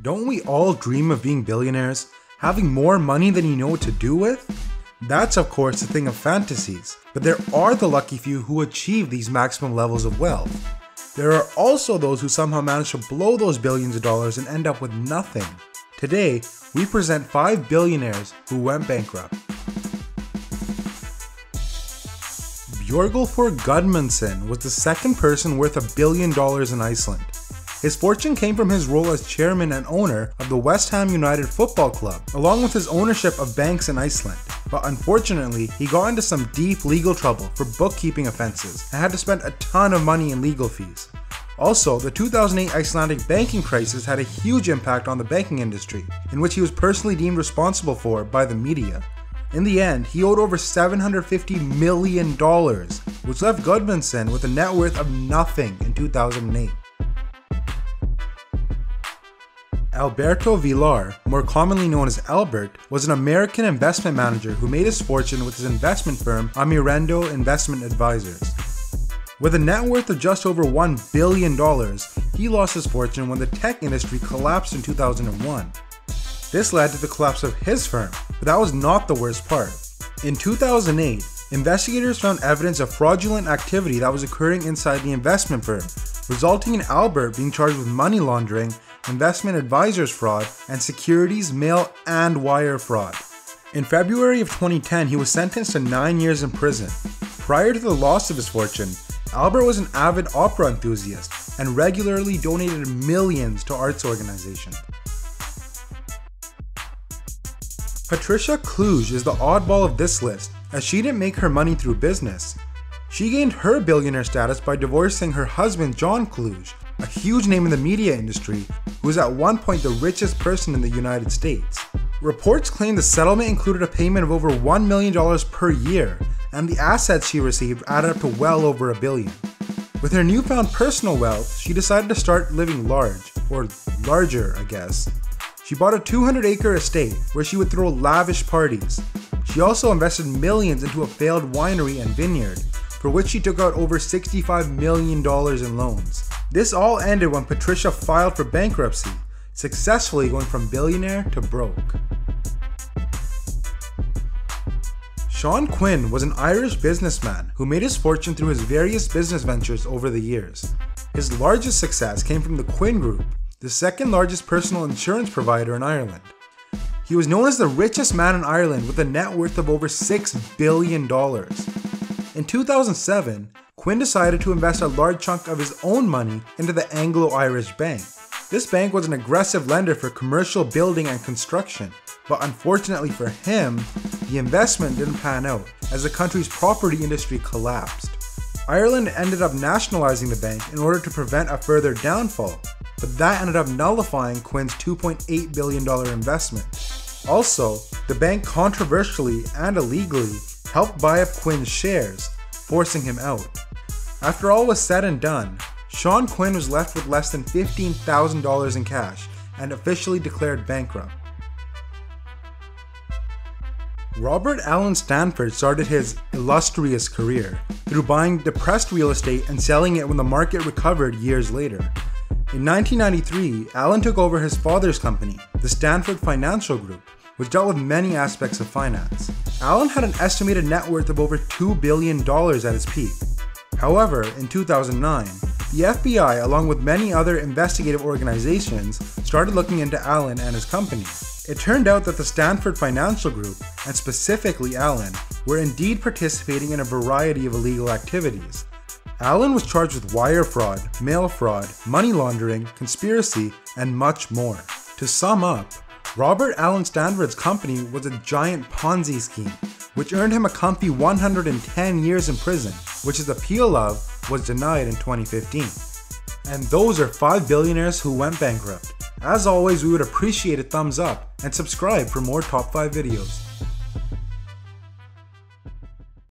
Don't we all dream of being billionaires? Having more money than you know what to do with? That's of course a thing of fantasies, but there are the lucky few who achieve these maximum levels of wealth. There are also those who somehow manage to blow those billions of dollars and end up with nothing. Today, we present 5 billionaires who went bankrupt. Björgólfur Guðmundsson was the second person worth $1 billion in Iceland. His fortune came from his role as chairman and owner of the West Ham United Football Club, along with his ownership of banks in Iceland. But unfortunately, he got into some deep legal trouble for bookkeeping offenses and had to spend a ton of money in legal fees. Also, the 2008 Icelandic banking crisis had a huge impact on the banking industry, in which he was personally deemed responsible for by the media. In the end, he owed over $750 million, which left Gudmundsson with a net worth of nothing in 2008. Alberto Vilar, more commonly known as Albert, was an American investment manager who made his fortune with his investment firm Amirendo Investment Advisors. With a net worth of just over $1 billion, he lost his fortune when the tech industry collapsed in 2001. This led to the collapse of his firm, but that was not the worst part. In 2008, investigators found evidence of fraudulent activity that was occurring inside the investment firm, resulting in Albert being charged with money laundering, investment advisors fraud, and securities, mail, and wire fraud. In February of 2010, he was sentenced to 9 years in prison. Prior to the loss of his fortune, Albert was an avid opera enthusiast and regularly donated millions to arts organizations. Patricia Kluge is the oddball of this list, as she didn't make her money through business. She gained her billionaire status by divorcing her husband John Kluge, a huge name in the media industry who was at one point the richest person in the United States. Reports claim the settlement included a payment of over $1 million per year, and the assets she received added up to well over $1 billion. With her newfound personal wealth, she decided to start living large, or larger I guess. She bought a 200-acre estate where she would throw lavish parties. She also invested millions into a failed winery and vineyard, for which she took out over $65 million in loans. This all ended when Patricia filed for bankruptcy, successfully going from billionaire to broke. Quinn was an Irish businessman who made his fortune through his various business ventures over the years. His largest success came from the Quinn Group, the second largest personal insurance provider in Ireland. He was known as the richest man in Ireland with a net worth of over $6 billion. In 2007, Quinn decided to invest a large chunk of his own money into the Anglo-Irish Bank. This bank was an aggressive lender for commercial building and construction, but unfortunately for him, the investment didn't pan out as the country's property industry collapsed. Ireland ended up nationalizing the bank in order to prevent a further downfall, but that ended up nullifying Quinn's $2.8 billion investment. Also, the bank controversially and illegally helped buy up Quinn's shares, forcing him out. After all was said and done, Quinn was left with less than $15,000 in cash and officially declared bankrupt. Robert Allen Stanford started his illustrious career through buying depressed real estate and selling it when the market recovered years later. In 1993, Allen took over his father's company, the Stanford Financial Group, which dealt with many aspects of finance. Allen had an estimated net worth of over $2 billion at his peak. However, in 2009, the FBI, along with many other investigative organizations, started looking into Allen and his company. It turned out that the Stanford Financial Group, and specifically Allen, were indeed participating in a variety of illegal activities. Allen was charged with wire fraud, mail fraud, money laundering, conspiracy, and much more. To sum up, Robert Allen Stanford's company was a giant Ponzi scheme, which earned him a comfy 110 years in prison, which his appeal of was denied in 2015. And those are 5 billionaires who went bankrupt. As always, we would appreciate a thumbs up and subscribe for more top 5 videos.